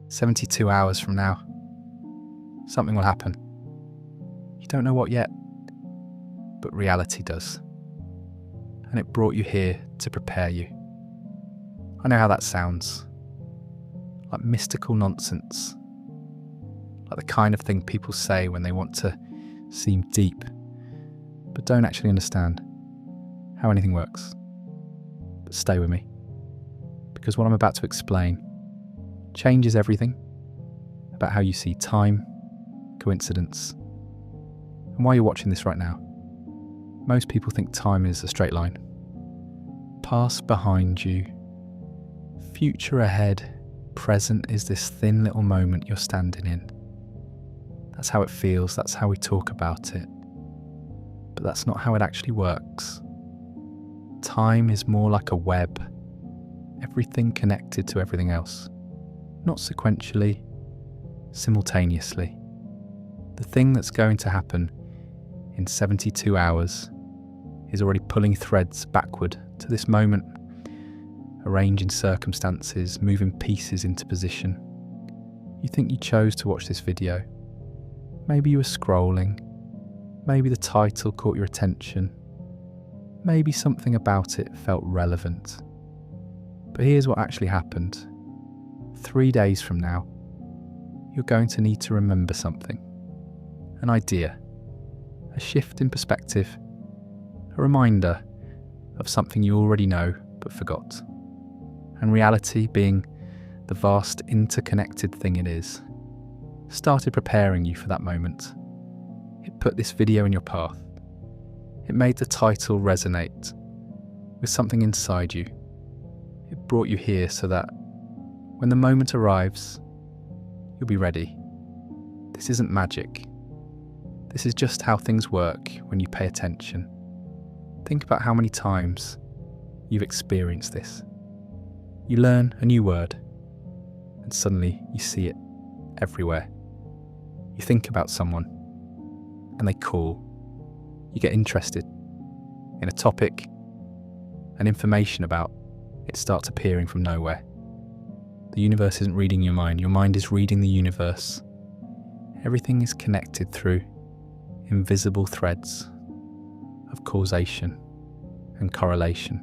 72 hours from now, something will happen. You don't know what yet, but reality does. And it brought you here to prepare you. I know how that sounds. Like mystical nonsense. Like the kind of thing people say when they want to seem deep, but don't actually understand how anything works. But stay with me, because what I'm about to explain changes everything about how you see time, coincidence, and why you're watching this right now. Most people think time is a straight line. Past behind you, future ahead, present is this thin little moment you're standing in. That's how it feels, that's how we talk about it. But that's not how it actually works. Time is more like a web, everything connected to everything else. Not sequentially, simultaneously. The thing that's going to happen in 72 hours is already pulling threads backward to this moment, arranging circumstances, moving pieces into position. You think you chose to watch this video. Maybe you were scrolling. Maybe the title caught your attention. Maybe something about it felt relevant. But here's what actually happened. 3 days from now, you're going to need to remember something. An idea. A shift in perspective. A reminder of something you already know but forgot. And reality, being the vast interconnected thing it is, started preparing you for that moment. It put this video in your path. It made the title resonate with something inside you. It brought you here so that when the moment arrives, you'll be ready. This isn't magic. This is just how things work when you pay attention. Think about how many times you've experienced this. You learn a new word, and suddenly you see it everywhere. You think about someone, and they call. You get interested in a topic, and information about it starts appearing from nowhere. The universe isn't reading your mind is reading the universe. Everything is connected through invisible threads of causation and correlation.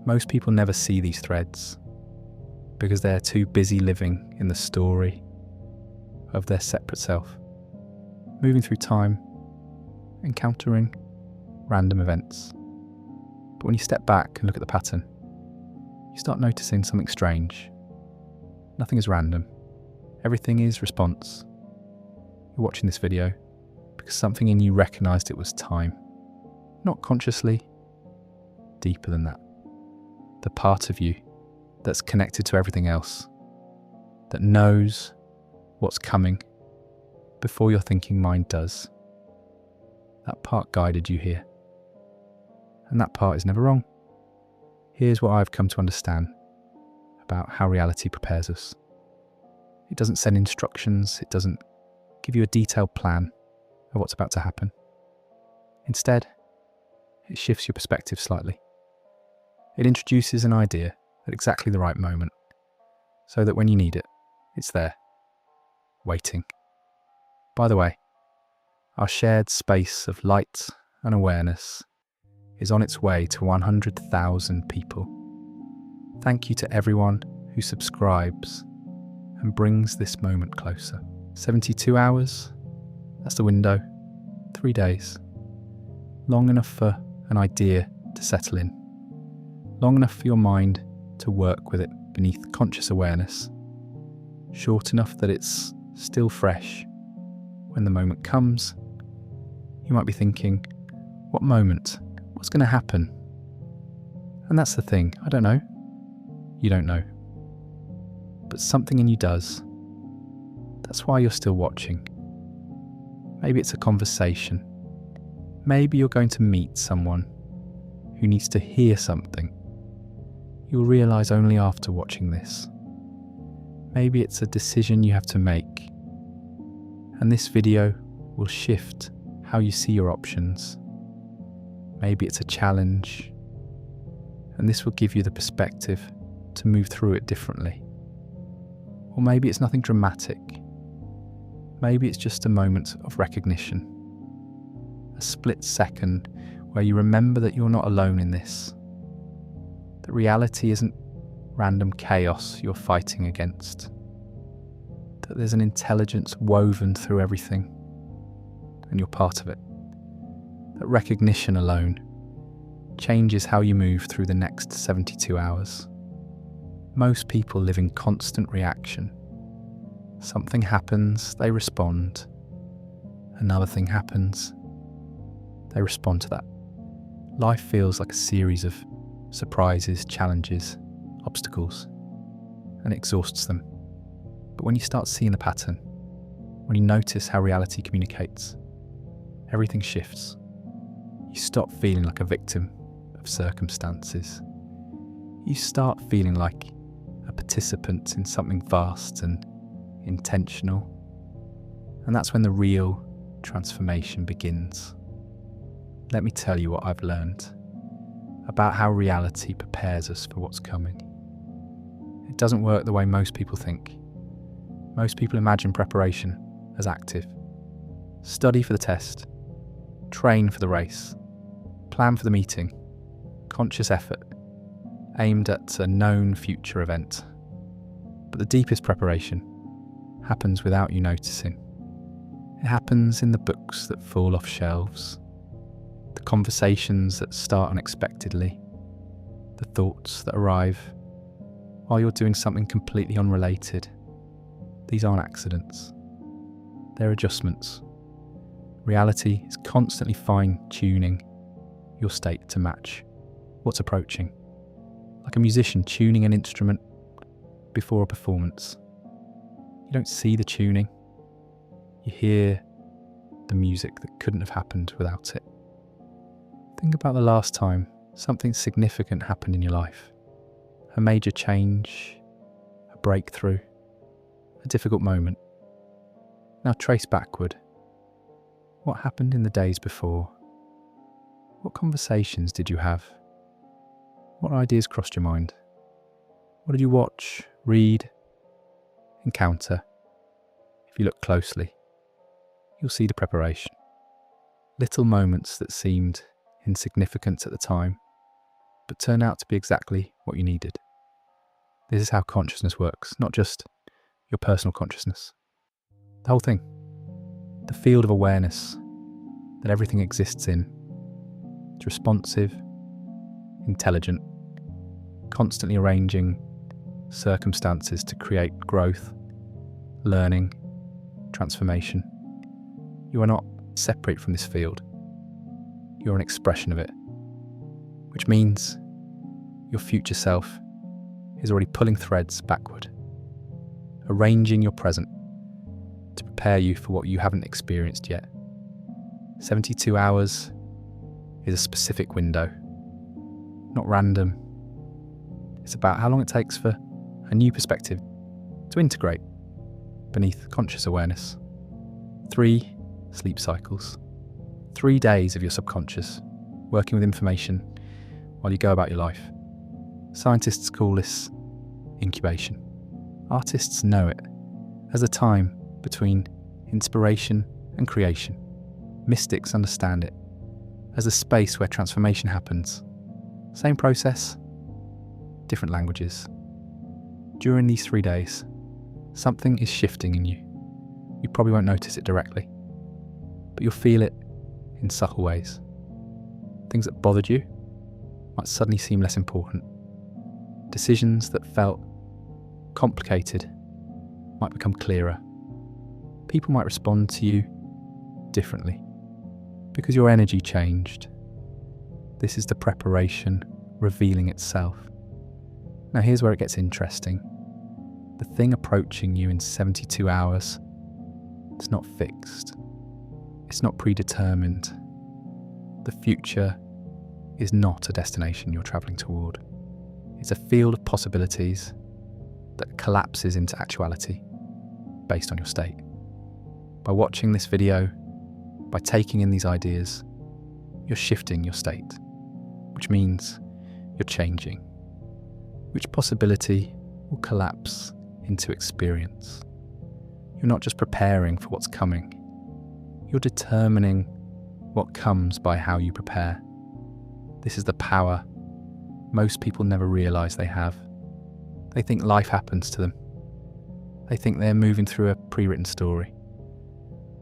Most people never see these threads because they're too busy living in the story of their separate self, moving through time, encountering random events. But when you step back and look at the pattern, you start noticing something strange. Nothing is random. Everything is response. You're watching this video because something in you recognised it was time. Not consciously, deeper than that. The part of you that's connected to everything else, that knows what's coming before your thinking mind does. That part guided you here. And that part is never wrong. Here's what I've come to understand about how reality prepares us. It doesn't send instructions, it doesn't give you a detailed plan of what's about to happen. Instead, it shifts your perspective slightly. It introduces an idea at exactly the right moment, so that when you need it, it's there, waiting. By the way, our shared space of light and awareness is on its way to 100,000 people. Thank you to everyone who subscribes and brings this moment closer. 72 hours, that's the window. 3 days. Long enough for an idea to settle in. Long enough for your mind to work with it beneath conscious awareness. Short enough that it's still fresh. When the moment comes, you might be thinking, what moment? What's going to happen? And that's the thing, I don't know. You don't know. But something in you does. That's why you're still watching. Maybe it's a conversation. Maybe you're going to meet someone who needs to hear something. You'll realise only after watching this. Maybe it's a decision you have to make. And this video will shift how you see your options. Maybe it's a challenge. And this will give you the perspective to move through it differently. Or maybe it's nothing dramatic. Maybe it's just a moment of recognition. A split second where you remember that you're not alone in this. That reality isn't random chaos you're fighting against. That there's an intelligence woven through everything, and you're part of it. That recognition alone changes how you move through the next 72 hours. Most people live in constant reaction. Something happens, they respond. Another thing happens, they respond to that. Life feels like a series of surprises, challenges, obstacles, and it exhausts them. But when you start seeing the pattern, when you notice how reality communicates, everything shifts. You stop feeling like a victim of circumstances. You start feeling like a participant in something vast and intentional. And that's when the real transformation begins. Let me tell you what I've learned about how reality prepares us for what's coming. It doesn't work the way most people think. Most people imagine preparation as active. Study for the test, train for the race, plan for the meeting, conscious effort, aimed at a known future event. But the deepest preparation happens without you noticing. It happens in the books that fall off shelves, the conversations that start unexpectedly, the thoughts that arrive while you're doing something completely unrelated. These aren't accidents. They're adjustments. Reality is constantly fine-tuning your state to match what's approaching. Like a musician tuning an instrument before a performance. You don't see the tuning. You hear the music that couldn't have happened without it. Think about the last time something significant happened in your life. A major change, a breakthrough, a difficult moment. Now trace backward. What happened in the days before? What conversations did you have? What ideas crossed your mind? What did you watch, read, encounter? If you look closely, you'll see the preparation. Little moments that seemed insignificant at the time, but turn out to be exactly what you needed. This is how consciousness works, not just your personal consciousness. The whole thing. The field of awareness that everything exists in. It's responsive, intelligent, constantly arranging circumstances to create growth, learning, transformation. You are not separate from this field. You're an expression of it, which means your future self is already pulling threads backward, arranging your present to prepare you for what you haven't experienced yet. 72 hours is a specific window, not random. It's about how long it takes for a new perspective to integrate beneath conscious awareness. 3 sleep cycles, 3 days of your subconscious working with information while you go about your life. Scientists call this incubation. Artists know it as the time between inspiration and creation. Mystics understand it as the space where transformation happens. Same process, different languages. During these 3 days, something is shifting in you. You probably won't notice it directly, but you'll feel it in subtle ways. Things that bothered you might suddenly seem less important. Decisions that felt complicated might become clearer. People might respond to you differently because your energy changed. This is the preparation revealing itself. Now here's where it gets interesting. The thing approaching you in 72 hours, it's not fixed. It's not predetermined. The future is not a destination you're travelling toward. It's a field of possibilities that collapses into actuality based on your state. By watching this video, by taking in these ideas, you're shifting your state, which means you're changing. Which possibility will collapse into experience. You're not just preparing for what's coming. You're determining what comes by how you prepare. This is the power most people never realise they have. They think life happens to them. They think they're moving through a pre-written story.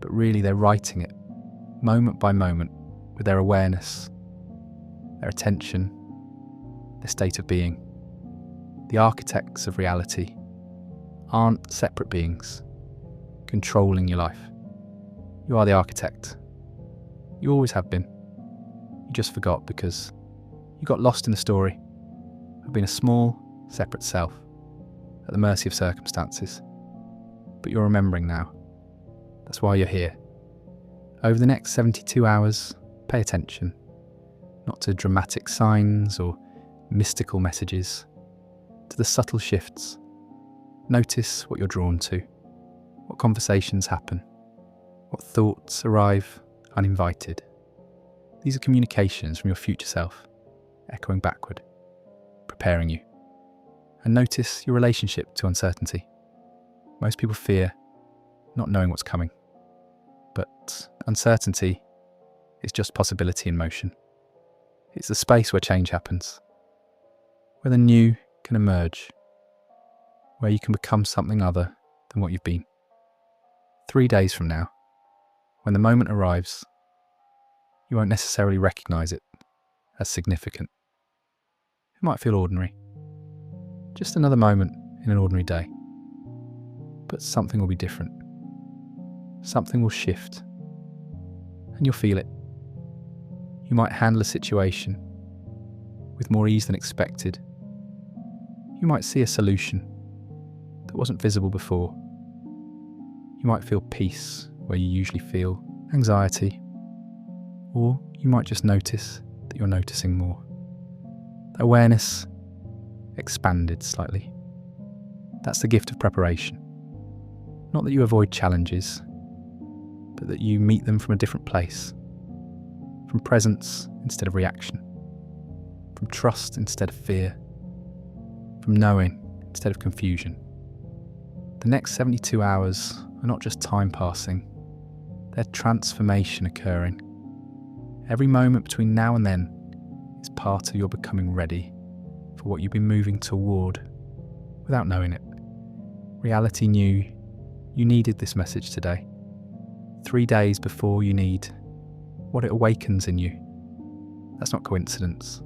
But really they're writing it, moment by moment, with their awareness, their attention, their state of being. The architects of reality aren't separate beings controlling your life. You are the architect. You always have been. You just forgot because you got lost in the story of being a small, separate self at the mercy of circumstances. But you're remembering now. That's why you're here. Over the next 72 hours, pay attention, not to dramatic signs or mystical messages, to the subtle shifts. Notice what you're drawn to, what conversations happen, what thoughts arrive uninvited. These are communications from your future self, echoing backward, preparing you. And notice your relationship to uncertainty. Most people fear not knowing what's coming. But uncertainty is just possibility in motion. It's the space where change happens, where the new can emerge, where you can become something other than what you've been. 3 days from now, when the moment arrives, you won't necessarily recognise it as significant. It might feel ordinary, just another moment in an ordinary day. But something will be different. Something will shift, and you'll feel it. You might handle a situation with more ease than expected. You might see a solution that wasn't visible before. You might feel peace where you usually feel anxiety, or you might just notice that you're noticing more. Awareness expanded slightly. That's the gift of preparation. Not that you avoid challenges, but that you meet them from a different place, from presence instead of reaction, from trust instead of fear, from knowing instead of confusion. The next 72 hours are not just time passing, they're transformation occurring. Every moment between now and then is part of your becoming ready for what you've been moving toward without knowing it. Reality knew you needed this message today. 3 days before you need what it awakens in you. That's not coincidence.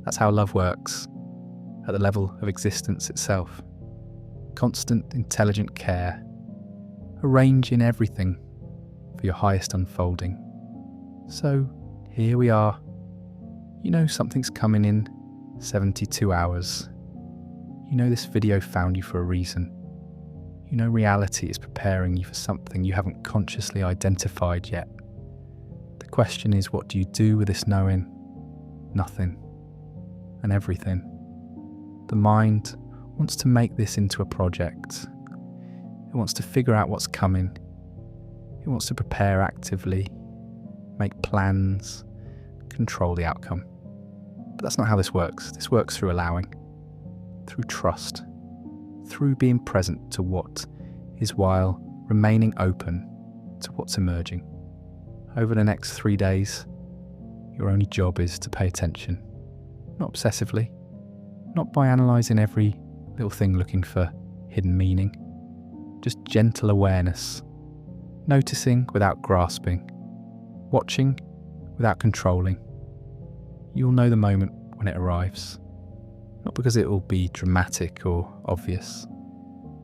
That's how love works, at the level of existence itself. Constant, intelligent care, arranging everything for your highest unfolding. So, here we are. You know something's coming in 72 hours. You know this video found you for a reason. You know reality is preparing you for something you haven't consciously identified yet. The question is, what do you do with this knowing? Nothing. And everything. The mind wants to make this into a project. It wants to figure out what's coming. It wants to prepare actively, make plans, control the outcome. But that's not how this works. This works through allowing, through trust, through being present to what is while remaining open to what's emerging. Over the next 3 days, your only job is to pay attention, not obsessively, not by analysing every little thing looking for hidden meaning, just gentle awareness, noticing without grasping, watching without controlling. You'll know the moment when it arrives. Not because it will be dramatic or obvious,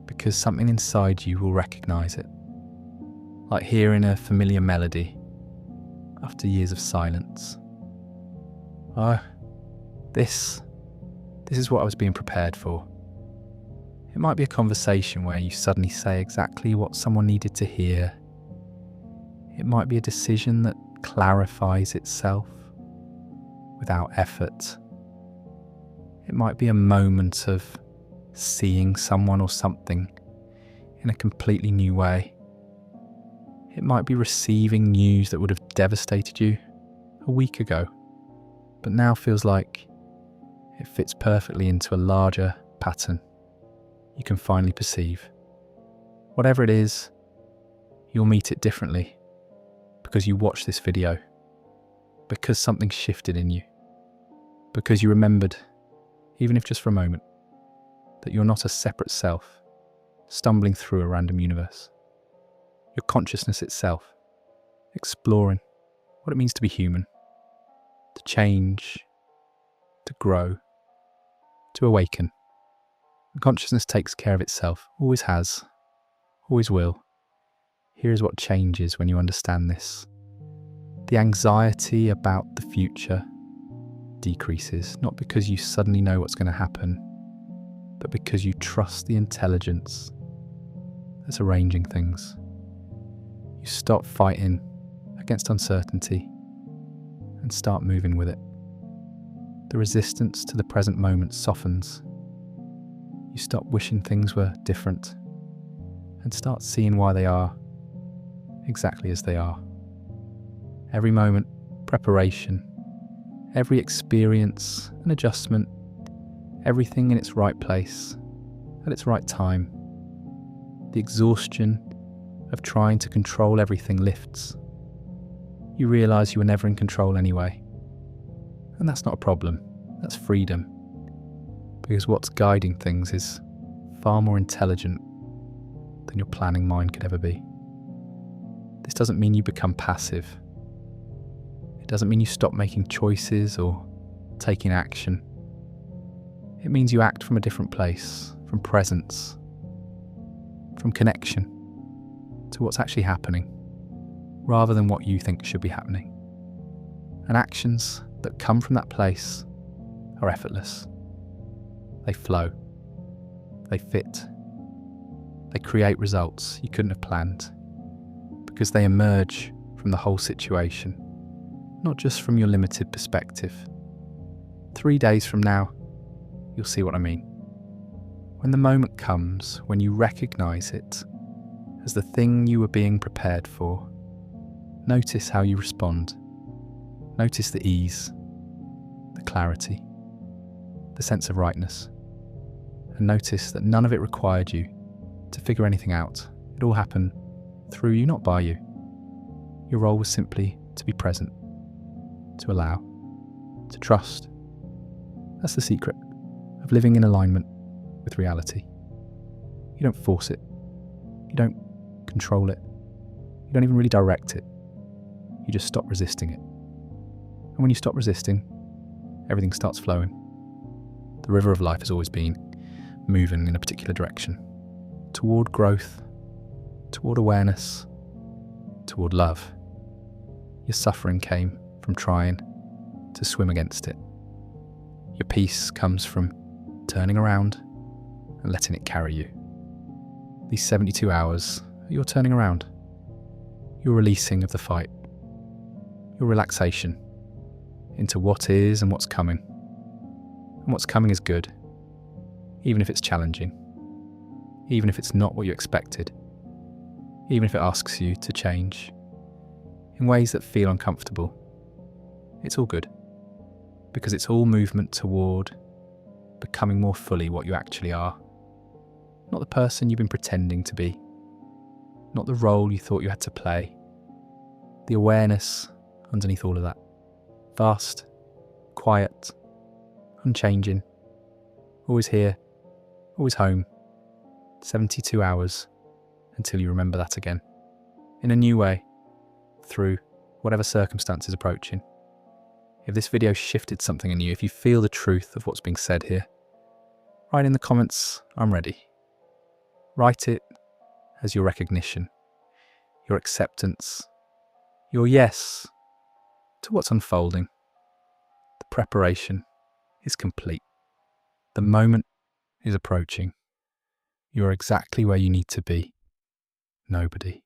because something inside you will recognise it. Like hearing a familiar melody after years of silence. This is what I was being prepared for. It might be a conversation where you suddenly say exactly what someone needed to hear. It might be a decision that clarifies itself without effort. It might be a moment of seeing someone or something in a completely new way. It might be receiving news that would have devastated you a week ago, but now feels like it fits perfectly into a larger pattern. you can finally perceive. Whatever it is, you'll meet it differently because you watched this video, because something shifted in you, because you remembered, even if just for a moment, that you're not a separate self stumbling through a random universe. Your consciousness itself, exploring what it means to be human, to change, to grow, to awaken. The consciousness takes care of itself, always has, always will. Here is what changes when you understand this. The anxiety about the future decreases, not because you suddenly know what's going to happen, but because you trust the intelligence that's arranging things. You stop fighting against uncertainty and start moving with it. The resistance to the present moment softens. You stop wishing things were different and start seeing why they are exactly as they are. Every moment, preparation, every experience, an adjustment, everything in its right place, at its right time. The exhaustion of trying to control everything lifts. You realise you were never in control anyway. And that's not a problem, that's freedom. Because what's guiding things is far more intelligent than your planning mind could ever be. This doesn't mean you become passive. It doesn't mean you stop making choices or taking action. It means you act from a different place, from presence, from connection to what's actually happening, rather than what you think should be happening. And actions that come from that place are effortless. They flow. They fit. They create results you couldn't have planned, because they emerge from the whole situation, not just from your limited perspective. 3 days from now, you'll see what I mean. When the moment comes, when you recognise it as the thing you were being prepared for, notice how you respond. Notice the ease, the clarity, the sense of rightness. And notice that none of it required you to figure anything out. It all happened through you, not by you. Your role was simply to be present, to allow, to trust. That's the secret of living in alignment with reality. You don't force it. You don't control it. You don't even really direct it. You just stop resisting it. And when you stop resisting, everything starts flowing. The river of life has always been moving in a particular direction, toward growth, toward awareness, toward love. Your suffering came from trying to swim against it. Your peace comes from turning around and letting it carry you. These 72 hours are your turning around, your releasing of the fight, your relaxation into what is and what's coming. And what's coming is good, even if it's challenging, even if it's not what you expected, even if it asks you to change in ways that feel uncomfortable. It's all good, because it's all movement toward becoming more fully what you actually are. Not the person you've been pretending to be, not the role you thought you had to play. The awareness underneath all of that. Vast, quiet, unchanging, always here, always home. 72 hours until you remember that again, in a new way, through whatever circumstance is approaching. If this video shifted something in you, if you feel the truth of what's being said here, write in the comments, I'm ready. Write it as your recognition, your acceptance, your yes to what's unfolding. The preparation is complete. The moment is approaching. You're exactly where you need to be. Nobody